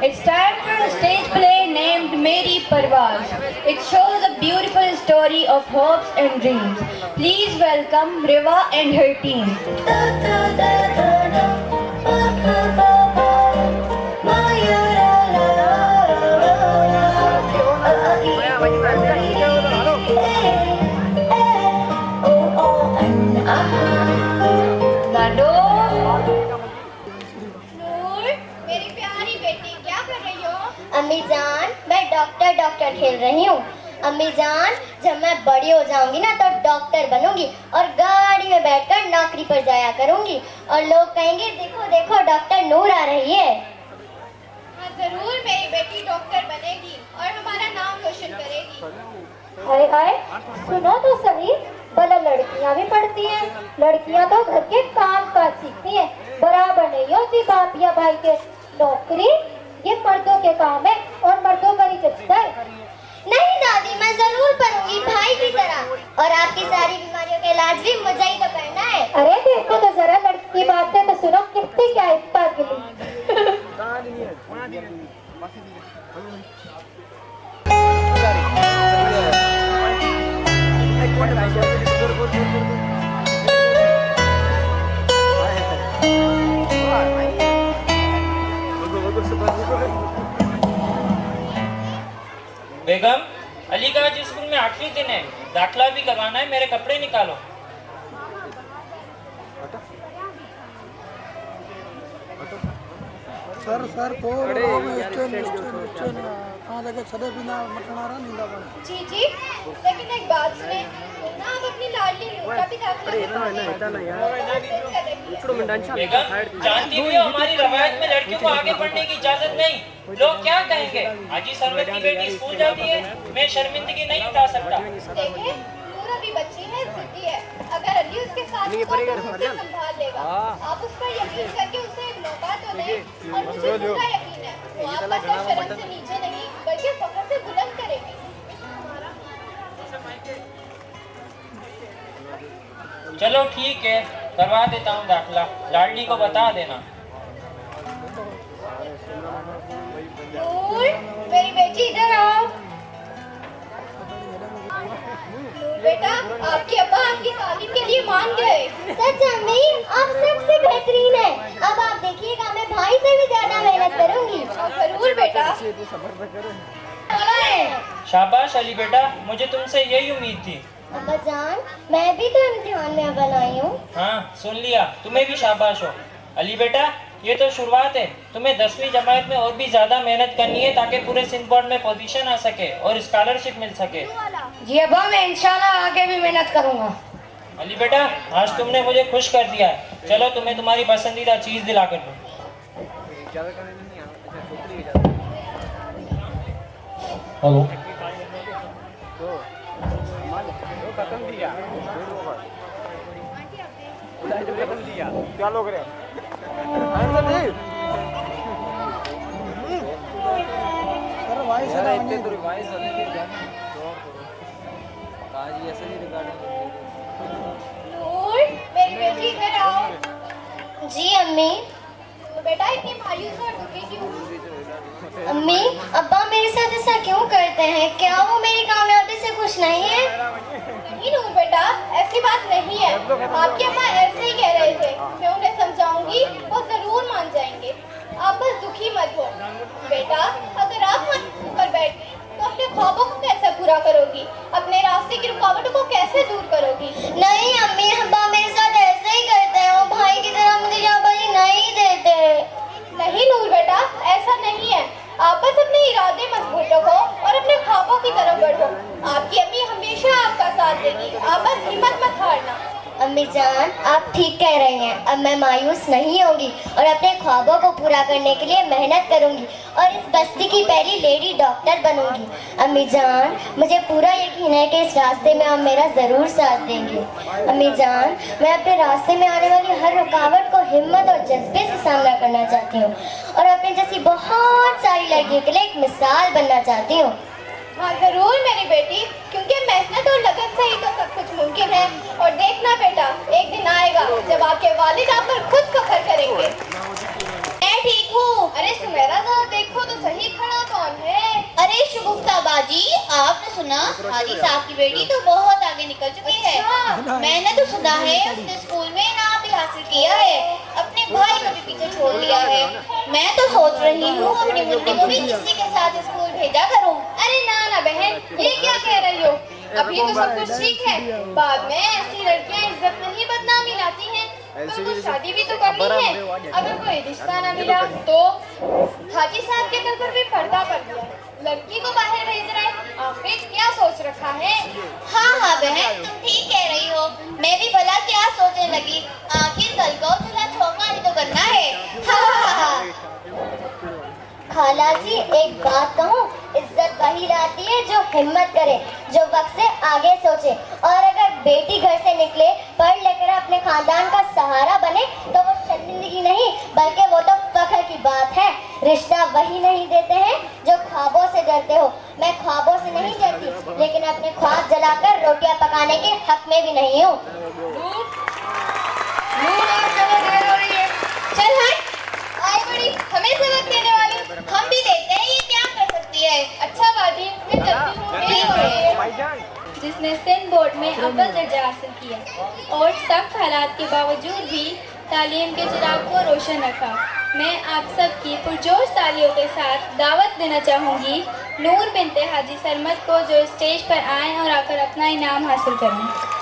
It's time for a stage play named Meri Parvaz. It shows a beautiful story of hopes and dreams. Please welcome Riva and her team. मेरी प्यारी बेटी क्या कर रही हो? अम्मी जान, मैं डॉक्टर खेल रही हूँ। अम्मी जान, जब मैं बड़ी हो जाऊंगी ना तो डॉक्टर बनूंगी और गाड़ी में बैठकर नौकरी पर जाया करूंगी और लोग कहेंगे देखो देखो डॉक्टर नूर आ रही है। हाँ जरूर मेरी बेटी डॉक्टर बनेगी और हमारा नाम रोशन करेगी। हाय हाय, सुनो तो सही, भला लड़कियां भी पढ़ती हैं। लड़कियां तो घर के काम काज सीखती हैं, बराबर नहीं होती बाप या भाई के। नौकरी ये मर्दों के काम है और मर्दों का ही जचता है। नहीं दादी, मैं जरूर पढ़ूंगी भाई की तरह और आपकी सारी बीमारियों का इलाज भी मुझे ही तो करना है। अरे देखो तो जरा, लड़की की बात है तो सुनो, कितनी क्या है पागली। बेगम, अली का आज स्कूल में आखिरी दिन है, दाखिला भी करवाना है, मेरे कपड़े निकालो। सर थोड़ा कहाँ लगे सदे बिना मटनारा नींदा बना। जी जी, लेकिन एक बात सुने ना, आप अपनी लाडली नूर का भी दाखिला बेगम, जानती भी हो हमारी रवायत में लड़कियों को आगे बढ़ने की इजाजत नहीं। लोग क्या कहेंगे? हाजी सरवत की बेटी स्कूल जाती है, मैं शर्मिंदगी नहीं उठा सकता। देखिए, नूर अभी बच्ची है, जिद्दी है। अगर अली उसके साथ संभाल लेगा, आप उस पर यकीन करके उसे एक मौका तो दें। और मुझे पूरा यकीन है वो आपका सर शर्म से नीचे नहीं बल्कि फख्र से बुलंद करेगी। चलो ठीक है, करवा देता हूँ दाखिला, लाडली को बता देना। नूर, मेरी बेटी इधर आओ। नूर बेटा, आपके अब्बा आपकी तालीम के लिए मान गए। सच अम्मी, आप सबसे बेहतरीन है। अब आप देखिएगा, मैं भाई से भी ज्यादा मेहनत करूंगी। जरूर बेटा। शाबाश अली बेटा, मुझे तुमसे यही उम्मीद थी। अब्बा जान, मैं भी तो इम्तिहान में अव्वल आई हूँ। हाँ सुन लिया, तुम्हें भी शाबाश हो। अली बेटा, ये तो शुरुआत है, तुम्हें 10वीं जमात में और भी ज्यादा मेहनत करनी है ताकि पूरे सिंध बोर्ड में पोजीशन आ सके और स्कॉलरशिप मिल सके। जी अब्बा, मैं इंशाल्लाह आगे भी मेहनत करूंगा। अली बेटा, आज तुमने मुझे खुश कर दिया है। चलो तुम्हें तुम्हारी पसंदीदा चीज दिला कर दूं। हेलो, क्या लोग रहे सर भाई सर इतने दूर भाई नूर, मेरी बेटी इधर आओ। जी अम्मी। तो बेटा इतनी मायूस और दुखी क्यों? अम्मी, अब्बा मेरे साथ ऐसा क्यों करते हैं? क्या वो मेरी कामयाबी से खुश नहीं है? नहीं नूर बेटा, ऐसी बात नहीं है। आपकी अम्मा ऐसे ही कह रहे थे। मैं उन्हें समझाऊंगी, वो जरूर मान जाएंगे। आप बस दुखी मत हो। बेटा, अगर आप मन पर बैठ गई तो अपने ख्वाबों को कैसे पूरा करोगी? अपने रास्ते की रुकावटों को कैसे दूर करोगी? नहीं अम्मी, अब्बा मेरे साथ ऐसे ही करते हैं। वो भाई की तरह मुझे शाबाशी नहीं देते। नहीं नूर बेटा, ऐसा नहीं है। आप बस अपने इरादे मजबूत रखो और अपने ख्वाबों की तरफ बढ़ो। आपकी अम्मी हमेशा आपका साथ देगी। आप बस हिम्मत मत हारना। अम्मी जान, आप ठीक कह रही हैं। अब मैं मायूस नहीं होंगी और अपने ख्वाबों को पूरा करने के लिए मेहनत करूंगी और इस बस्ती की पहली लेडी डॉक्टर बनूंगी। अम्मी जान, मुझे पूरा यकीन है कि इस रास्ते में आप मेरा ज़रूर साथ देंगी। अम्मी जान, मैं अपने रास्ते में आने वाली हर रुकावट को हिम्मत और जज्बे से सामना करना चाहती हूँ और अपने जैसी बहुत सारी लड़कियों के लिए एक मिसाल बनना चाहती हूँ। हाँ जरूर मेरी बेटी, क्योंकि मेहनत और लगन से ही तो सब कुछ मुमकिन है। और देखना बेटा, एक दिन आएगा जब आपके वालिद आप पर खुद फख्र करेंगे। मैं ठीक हूँ। अरे सुमेरा, देखो तो जी, आपने सुना हाजी साहब की बेटी तो बहुत आगे निकल चुकी है। मैंने तो सुना है उसने स्कूल में इनाम भी हासिल किया है, अपने भाई को भी पीछे छोड़ दिया है। मैं तो सोच रही हूँ अपनी मुन्नी को भी इसी के साथ स्कूल भेजा करूँ। अरे ना ना बहन, ये क्या कह रही हो? अभी तो सब कुछ ठीक है, बाद में ऐसी लड़कियां इज्जत नहीं बदनामी लाती हैं। तुमको शादी भी तो करनी है, अगर कोई रिश्ता ना मिला तो हाजी साहब के घर पर भी पर्दा पड़ गया, लड़की को बाहर भेज रहे हैं। आखिर क्या सोच रखा है? हाँ बहन, तुम ठीक कह रही हो। मैं भी भला क्या सोचने लगी, आखिर कल को चूल्हा छोंका तो करना है। खाला जी, एक बात कहूँ, इज्जत वही लाती है जो हिम्मत करे, जो वक्त से आगे सोचे। और अगर बेटी घर से निकले, पढ़ लेकर अपने खानदान का सहारा बने, तो वो शर्मिंदगी नहीं बल्कि वो तो फख्र की बात है। रिश्ता वही नहीं देते हैं जो ख्वाबों से डरते हो। मैं ख्वाबों से नहीं डरती, लेकिन अपने ख्वाब जलाकर रोटियां पकाने के हक में भी नहीं हूँ। चल हट, आई बड़ी हमें सबक देने वाली, हम भी देखते हैं ये क्या कर सकती है। अच्छा बाजी, मैं चलती हूँ, देरी हो रही है। जिसने सिंध बोर्ड में अव्वल दर्जा हासिल किया और सख्त हालात के बावजूद भी तालीम के चिराग को रोशन रखा। मैं आप सब की पुरजोश तालियों के साथ दावत देना चाहूँगी नूर बिनते हाजी सरमद को, जो स्टेज पर आएँ और आकर अपना इनाम हासिल करें।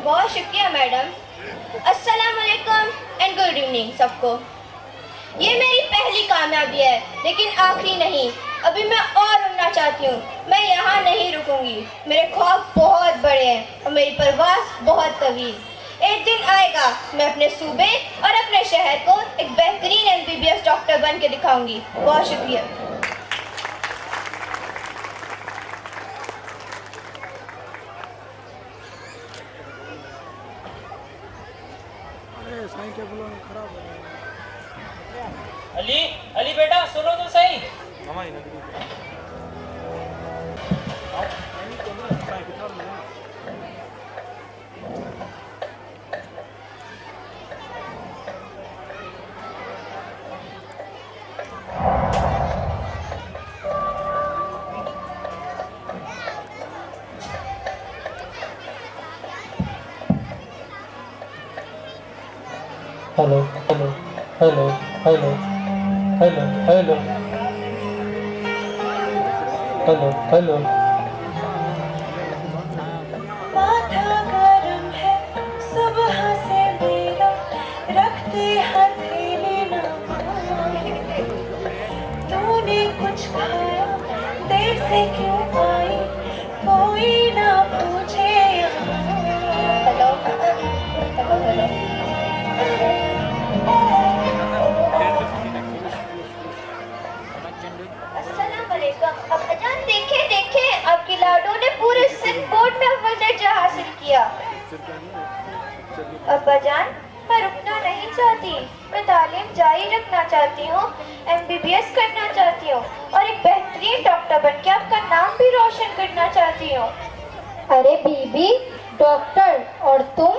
बहुत शुक्रिया मैडम। अस्सलाम वालेकुम एंड गुड इवनिंग सबको। ये मेरी पहली कामयाबी है, लेकिन आखिरी नहीं। अभी मैं और उड़ना चाहती हूँ। मैं यहाँ नहीं रुकूंगी। मेरे ख्वाब बहुत बड़े हैं और मेरी परवाज़ बहुत तवील। एक दिन आएगा मैं अपने सूबे और अपने शहर को एक बेहतरीन MBBS डॉक्टर बन के दिखाऊंगी। बहुत शुक्रिया। अरे साईं के बुलाने में खराब हो गया। अली, अली बेटा सुनो तो सही। Hello hello hello hello hello hello hello hello. माथा गरम है सुबह से मेरा, रखते हथेली ना तूने कुछ खाया, देर से क्यों आई, कोई ना पूछे यहाँ। Hello hello hello. अस्सलाम वालेकुम। अब्बाजान देखे देखे, आपकी लाडो ने पूरे सिंध बोर्ड में अव्वल दर्जा हासिल किया। अब्बाजान, मैं रुकना नहीं चाहती, मैं तालीम जारी रखना चाहती हूँ, MBBS करना चाहती हूँ और एक बेहतरीन डॉक्टर बन के आपका नाम भी रोशन करना चाहती हूँ। अरे बीबी, डॉक्टर और तुम?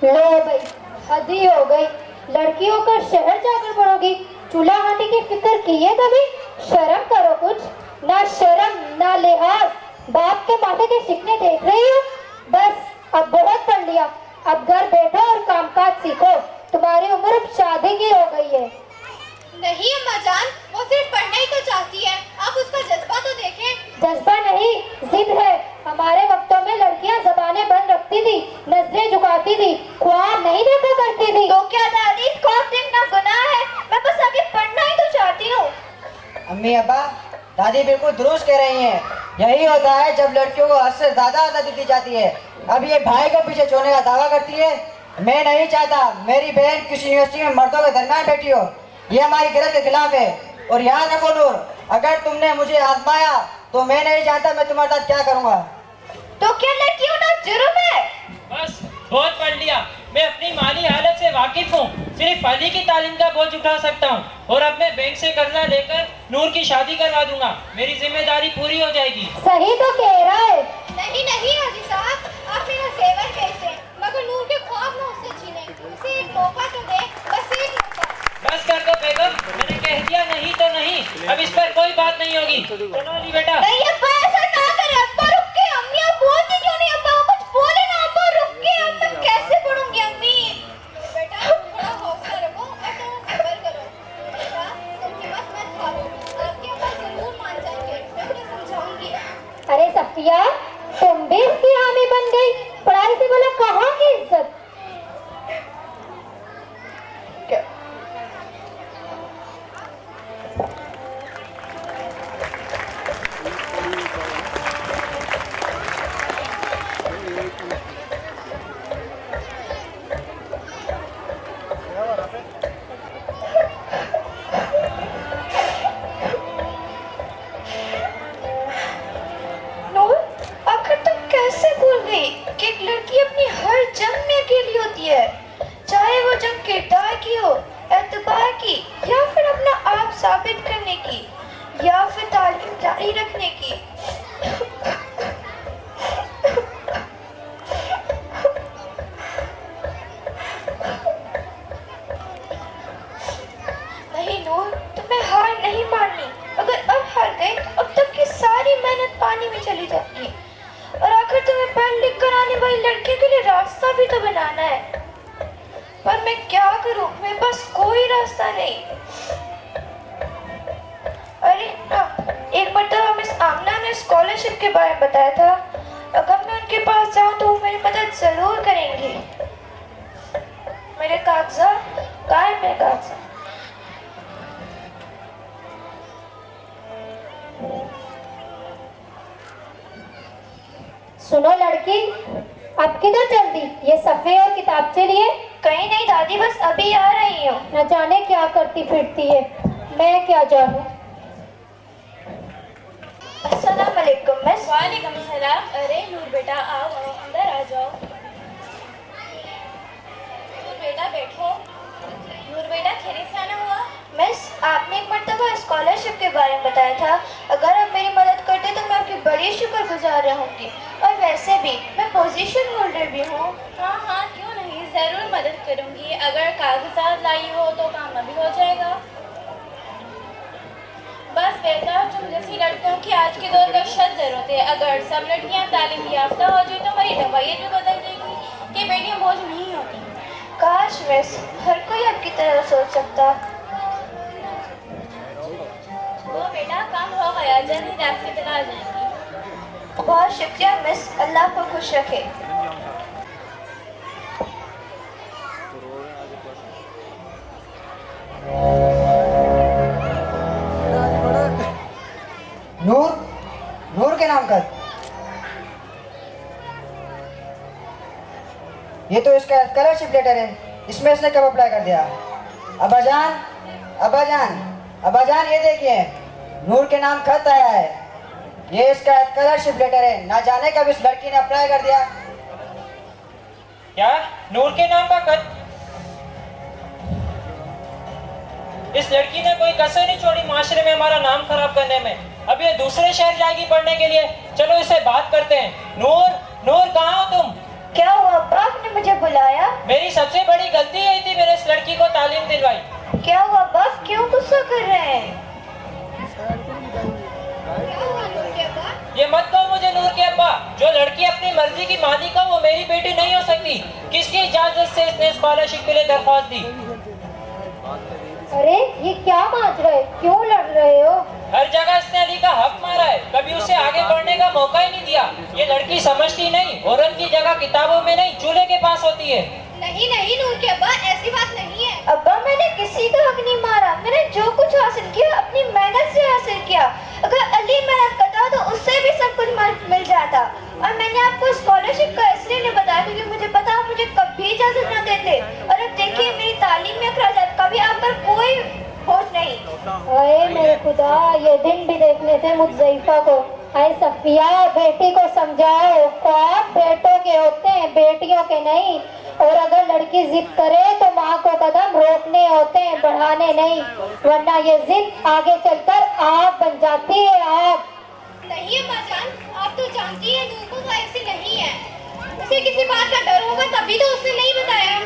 लो भाई, हदी हो गई। लड़की होकर शहर जाकर पढ़ोगी, चूल्हा हांडी की फिक्र की है कभी? शर्म करो कुछ। ना शर्म ना लिहाज, बाप के माथे के शिकने देख रही हो? बस अब बहुत पढ़ लिया, अब घर बैठो और कामकाज सीखो। तुम्हारी उम्र अब शादी की हो गई है। नहीं अम्मा जान, वो सिर्फ पढ़ना ही तो चाहती है, आप उसका जज्बा तो देखें। जज्बा नहीं, जिद है। हमारे वक्तों में लड़कियां जबानें बंद रखती थी, नजरें झुकाती थी, ख्वाब नहीं देखा करती थी। तो क्या दादी, ख्वाब देखना गुनाह है? मैं बस आगे पढ़ना ही तो चाहती हूँ। अम्मी अब्बा, दादी बिल्कुल दुरुस्त कह रही हैं। यही होता है जब लड़कियों को हद से ज्यादा आज़ादी दी जाती है। अब ये भाई को पीछे छोड़ने का दावा करती है। मैं नहीं चाहता मेरी बहन किसी यूनिवर्सिटी में मर्दों के दरमियान बैठी हो। ये हमारी गिरफ्त के खिलाफ है। और याद रखो नूर, अगर तुमने मुझे आजमाया तो मैं नहीं जानता मैं तुम्हारे साथ क्या करूँगा। तो क्या लड़की होना जुर्म है? बस बहुत पढ़ लिया। मैं अपनी माली हालत से वाकिफ हूँ। सिर्फ अली की तालीम का बोझ उठा सकता हूँ और अब मैं बैंक से कर्जा लेकर नूर की शादी करवा दूंगा। मेरी जिम्मेदारी पूरी हो जाएगी। सही तो कह रहा है। नहीं नहीं हाजी साहब, आप मेरा जेवर बेच दें, मगर नूर के नहीं होगी। चलो अली बेटा। नहीं अब्बा, ऐसा ना करे। अब्बा रुक के, अम्मी आप बोलती क्यों नहीं? अब्बा को कुछ बोले ना। अब्बा रुक के, अब मैं कैसे पढ़ूंगी अम्मी? बेटा थोड़ा हौसला रखो और तुम सब्र करो। बेटा तुम हिम्मत मत हारो, आपके अब्बा जरूर मान जाएंगे, मैं उन्हें समझाऊंगी। अरे सफिया, तुम भी इसकी हामी बन गई। पढ़ाई से बोला कहाँ की इज्जत। नूर, आखिर तुम कैसे भूल गई कि एक लड़की अपनी हर जंग में अकेली होती है, चाहे वो जंग किरदार की हो, एतबार की, या फिर अपना आप साबित करने की, या फिर तालीम जारी रखने की। नहीं नूर, तुम्हें हार नहीं माननी। अगर अब हार गए तो अब तक की सारी मेहनत पानी में चली जाती। और आखिर तुम्हें पढ़ लिख कर आने वाली लड़की के लिए रास्ता भी तो बनाना है। पर मैं क्या करूं, मेरे पास कोई रास्ता नहीं। अरे हाँ, एक मरतबा मिस आमना ने स्कॉलरशिप के बारे में बताया था। अगर मैं उनके पास जाऊं तो वो मेरी मदद जरूर करेंगी। मेरे कागजात कहाँ है? मेरे कागजात। सुनो लड़की, अब किधर चल दी? ये सफ़े और किताबचे लिए? कहीं नहीं दादी, बस अभी आ रही हूँ। न जाने क्या करती फिरती है, मैं क्या जानूं। अस्सलाम वालेकुम मिस। वालेकुम सलाम। अरे नूर बेटा आओ आओ, अंदर आ जाओ। नूर बेटा बैठो। नूर बेटा खैरियत से आना हुआ? मिस, आपने एक मरतबा स्कॉलरशिप के बारे में बताया था। अगर आप मेरी मदद करते तो मैं आपकी बड़ी शुक्रगुजार रहूंगी। और वैसे भी मैं पोजीशन होल्डर भी हूँ। हाँ हाँ क्यों नहीं, ज़रूर मदद करूँगी। अगर कागजात लाई हो तो काम अभी हो जाएगा। बस बेटा, तुम जैसी लड़कियों की आज के दौर का शद ज़रूरत है। अगर सब लड़कियाँ तालीम याफ्ता हो जाए तो हमारी रवैयत भी बदल जाएगी कि बेटियाँ बोझ नहीं होती। काश मिस हर कोई आपकी तरह सोच सकता। तो बेटा काम हो गया, जल्द ही आपसे इत्तला आ जाएंगी। बहुत शुक्रिया मिस, अल्लाह को खुश रखे। नूर, नूर के नाम कर। ये तो इसका स्कॉलरशिप लेटर है, इसमें इसने कब अप्लाई कर दिया? अब्बाजान, अब्बाजान, अब्बाजान, ये देखिए नूर के नाम खत आया है। ये इसका स्कॉलरशिप लेटर है, ना जाने कब इस लड़की ने अप्लाई कर दिया। क्या? नूर के नाम का खत? इस लड़की ने कोई कसर नहीं छोड़ी माशरे में हमारा नाम खराब करने में। अब ये दूसरे शहर जाएगी पढ़ने के लिए। चलो इससे बात करते हैं। नूर, नूर कहाँ हो तुम? क्या हुआ अब्बा, आपने मुझे बुलाया? मेरी सबसे बड़ी गलती यही थी, मैंने इस लड़की को तालीम दिलवाई। क्या हुआ अब्बा, क्यों गुस्सा कर रहे हैं? ये मत कहो मुझे नूर के अब्बा। जो लड़की अपनी मर्जी की मालिक हो वो मेरी बेटी नहीं हो सकती। किसकी इजाजत से इसने स्कॉलरशिप के लिए दरख्वास्त दी? अरे ये क्या माजरा है, क्यों लड़ रहे हो? हर जगह इसने अली का हक मारा है, कभी उसे आगे बढ़ने का मौका ही नहीं दिया। ये लड़की समझती नहीं, औरत की जगह किताबों में नहीं चूल्हे के पास होती है। नहीं नहीं नूर के अब्बा, ऐसी बात नहीं है। अब्बा मैंने किसी का हक नहीं मारा। मैंने जो कुछ हासिल किया अपनी मेहनत से हासिल किया। अगर अली मेहनत करता तो उससे भी सब कुछ मिल जाता। और मैंने आपको स्कॉलरशिप का इसलिए नहीं बताया क्योंकि मुझे पता आप मुझे कभी इजाजत न देते। और अब देखिए मेरी तालीम में अखराजात का भी आप पर कोई बोझ नहीं। अरे मेरे खुदा, ये दिन भी देखने थे मुझ ज़ईफा को। अरे सफिया, बेटी को समझाओ, ख्वाब बेटों के होते हैं, बेटियों के नहीं। और अगर लड़की जिद करे तो माँ को कदम रोकने होते हैं, बढ़ाने नहीं, वरना ये जिद आगे चलकर आग बन जाती है, आग। नहीं अम्मा जान, आप तो जानती हैं नूर को ऐसी नहीं है। उसे किसी बात का डर होगा तभी तो उसने नहीं बताया।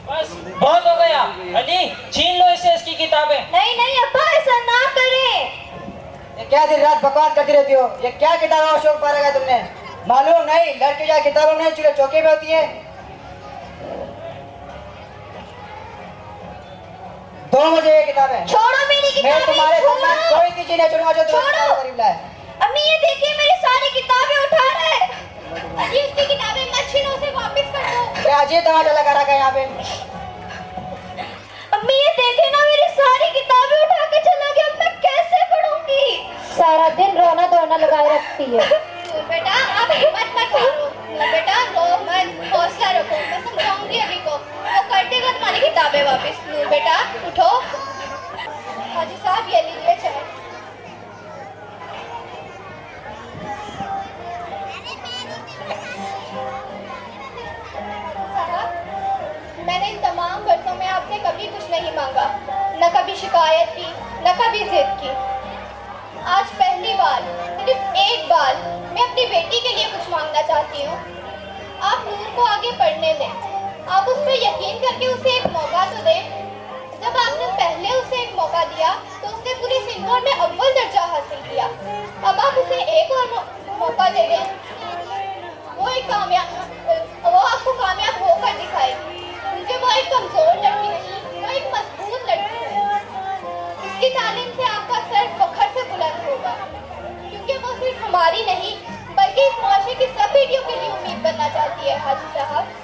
बस बहुत हो गया। अली छीन लो इसे इसकी किताबें। नहीं नहीं अब्बा, ऐसा ना करें। ये क्या दिन रात बकवास करती रहती हो? ये क्या किताब है अशोक पारा का तुमने? मालूम नहीं लड़के क्या किताबों में चूल्हे चौके पे होती है? दो मुझे ये किताब है। छोड़ो मेरी मैं किताबें, तुम्हारे सामने छोड़ो। कोई चीज नहीं छोड़ूंगा जो तुम्हारे छोड़ो। करीब लाए। अम्मी ये देखिए मेरी सारी किताबें उठा रहे हैं। अजी उसकी किताबें मशीनों से वापस कर दो। क्या अजीब तमाशा लगा रखा है यहाँ पे? अम्मी ये देखे ना मेरी सारी किताबें उठा के चला गया। अब मैं कैसे पढ़ूंगी? सारा दिन रोना धोना लगाए रखती है। नूर बेटा आप हिम्मत मत हारो। नूर बेटा रो मत, हौसला रखो, मैं समझाऊंगी अभी को, वो कर देगा तुम्हारी किताबें वापस। नूर बेटा उठो। हाजी साहब ये लीजिए चाय। साहब मैंने इन तमाम बरसों में आपसे कभी कुछ नहीं मांगा, न कभी शिकायत की, न कभी जिद की। आज पहली बार, सिर्फ एक बार मैं अपनी बेटी के लिए कुछ मांगना चाहती हूँ। आप नूर को आगे पढ़ने दें, आप उस पर यकीन करके उसे एक मौका तो दें। जब आपने पहले उसे एक मौका दिया तो उसने पूरे सिंगोर में अव्वल दर्जा हासिल किया। अब आप उसे एक और मौका दे दें, वो आपको कामयाब होकर दिखाएगी, क्योंकि वो एक कमजोर लड़की नहीं, वो एक मजबूत लड़की है। इसकी तालीम से आपका सर फख्र से बुलंद होगा, क्योंकि वो सिर्फ हमारी नहीं बल्कि इस मुआशरे की सब बेटियों के लिए उम्मीद बनना चाहती है। हाजी साहब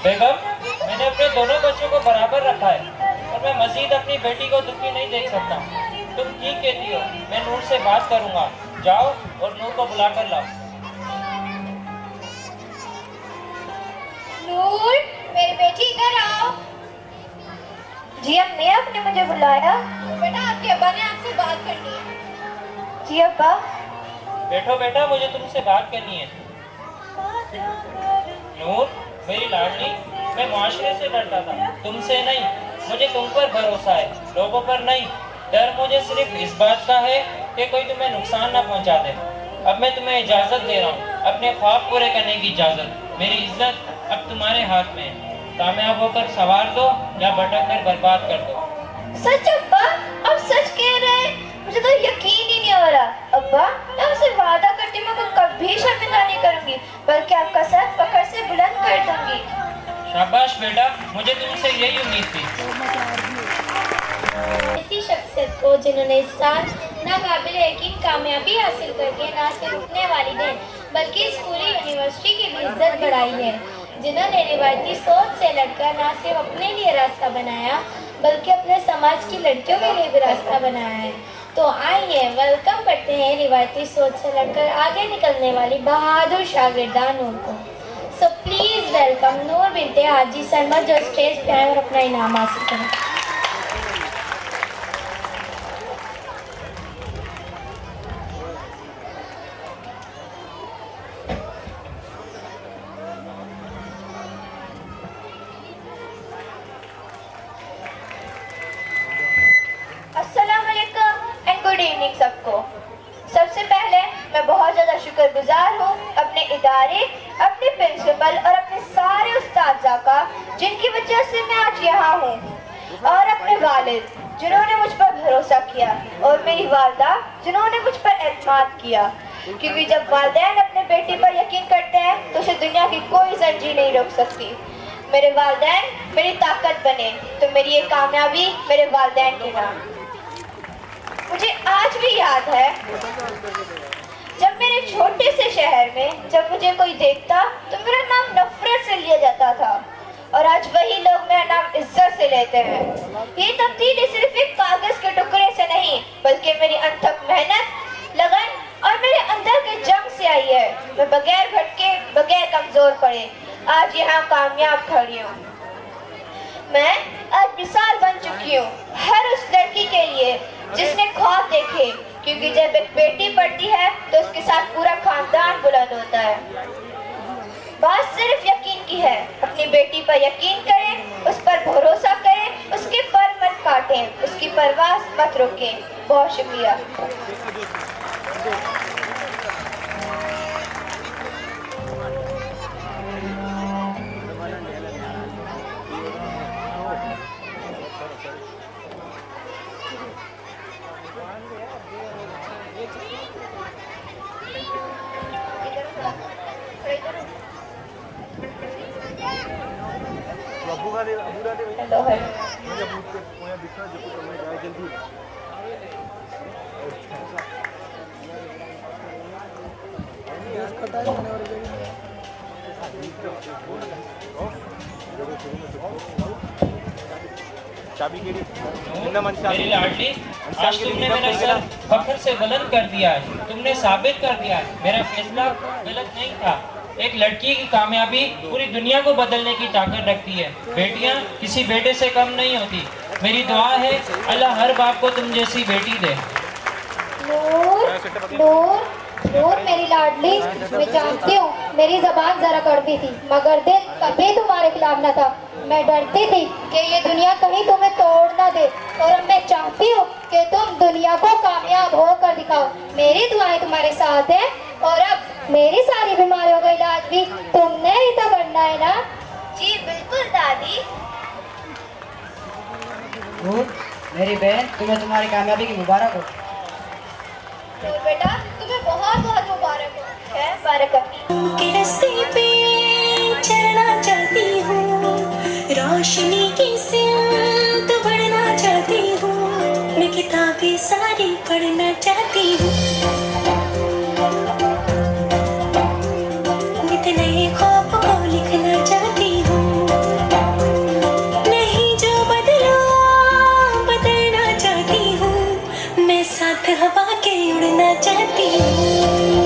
बेगम, मैंने अपने दोनों बच्चों को बराबर रखा है और मैं मजीद अपनी बेटी को दुखी नहीं देख सकता। तुम ठीक कहती हो, मैं नूर से बात करूंगा। जाओ और नूर को बुला कर लाओ। नूर मेरी बेटी इधर आओ। जी अम्मी आपने मुझे बुलाया? बेटा आपके अब्बा ने आपसे बात करनी है। जी अब्बा। बैठो बेटा, मुझे तुमसे बात करनी है। नूर मेरी लाडली, मैं मुआशरे से डरता था, तुमसे नहीं। मुझे तुम पर भरोसा है, लोगों पर नहीं। डर मुझे सिर्फ इस बात का है कि कोई तुम्हें नुकसान ना पहुंचा दे। अब मैं तुम्हें इजाजत दे रहा हूँ, अपने ख्वाब पूरे करने की इजाजत। मेरी इज्जत अब तुम्हारे हाथ में है। कामयाब होकर सवार दो या भटक कर बर्बाद कर दो। सच अब्बा? आप सच कह रहे हैं? मुझे तो यकीन ही नहीं हो रहा। अब्बा मैं आपसे वादा करती हूँ मैं कभी शर्मिंदा नहीं करूंगी, बल्कि आपका सर फख्र से बुलंद कर दूंगी। शाबाश बेटा, मुझे तुमसे यही उम्मीद थी। ऐसी शख्सियत को जिन्होंने इस साल नाकाबिल यकीन कामयाबी हासिल करके न सिर्फ अपने वालिदैन बल्कि इस पूरी यूनिवर्सिटी की भी इज्जत बढ़ाई है, जिन्होंने रिवायती सोच से लड़कर न सिर्फ अपने लिए रास्ता बनाया बल्कि अपने समाज की लड़कियों के लिए भी रास्ता बनाया है। तो आइए वेलकम करते हैं रिवायती सोच से लड़कर आगे निकलने वाली बहादुर शागिर्दा नूर को। सो प्लीज़ वेलकम नूर बिनते हाजी सरमद, जो स्टेज पे आए और अपना इनाम हासिल करें। सबको सबसे पहले मैं बहुत ज़्यादा शुक्रगुजार हूँ अपने इदारे, अपने प्रिंसिपल और अपने सारे उस्तादा का, जिनकी वजह से मैं आज यहाँ हूँ, और अपने वालिद जिन्होंने मुझ पर भरोसा किया, और मेरी वालदा जिन्होंने मुझ पर एतमाद किया। क्योंकि जब वालिदैन अपने बेटे पर यकीन करते हैं तो उसे दुनिया की कोई जंजीर नहीं रोक सकती। मेरे वालिदैन मेरी ताकत बने, तो मेरी ये कामयाबी मेरे वालिदैन के नाम। मुझे आज भी याद है जब मेरे छोटे से शहर में जब मुझे कोई देखता तो मेरा नाम नफरत से लिया जाता था, और आज वही लोग मेरा नाम इज्जत से लेते हैं। ये तब्दीली सिर्फ एक कागज के टुकड़े से नहीं बल्कि मेरी अनथक मेहनत, लगन और मेरे अंदर के जंग से आई है। मैं बगैर भटके, बगैर कमजोर पड़े आज यहाँ कामयाब खड़ी हूँ। मैं आज मिसाल बन चुकी हूँ हर उस लड़की के लिए जिसने ख्वाब देखे, क्योंकि जब एक बेटी पढ़ती है तो उसके साथ पूरा खानदान बुलंद होता है। बात सिर्फ यकीन की है। अपनी बेटी पर यकीन करें, उस पर भरोसा करें, उसके पर मत काटें, उसकी परवाह मत रोकें। बहुत शुक्रिया। पर। मेरी लाडली, आज तुमने मेरा सर फख्र से बुलंद कर दिया है। तुमने साबित कर दिया है मेरा फैसला गलत नहीं था। एक लड़की की कामयाबी पूरी दुनिया को बदलने की ताकत रखती है। बेटियां किसी बेटे से कम नहीं होती। मेरी दुआ है अल्लाह हर बाप को तुम जैसी बेटी दे। नूर, नूर, नूर मेरी लाडली, मैं जानती हूँ मेरी जबान जरा कड़वी थी, मगर दिल कभी तुम्हारे खिलाफ न था। मैं डरती थी कि ये दुनिया कहीं तुम्हें तोड़ ना दे, और अब मैं चाहती हूँ कि तुम दुनिया को कामयाब होकर दिखाओ। मेरी दुआएं तुम्हारे साथ है, और अब मेरी सारी बीमारियों का इलाज भी तुमने ही तो करना है ना? जी बिल्कुल दादी। नूर, मेरी बहन, तुम्हें तुम्हारी कामयाबी की मुबारक हो। नूर बेटा, तुम्हें बहुत बहुत मुबारक हो। खैर बरकत। के रास्ते पे चलना चाहती हूँ, रोशनी की सिमत बढ़ना चाहती हूँ, मैं किताबें सारी पढ़ना चाहती हूँ, नित नए ख्वाब को लिखना चाहती हूँ, नहीं जो बदलो बदलना चाहती हूँ, मैं साथ हवा के उड़ना चाहती हूँ।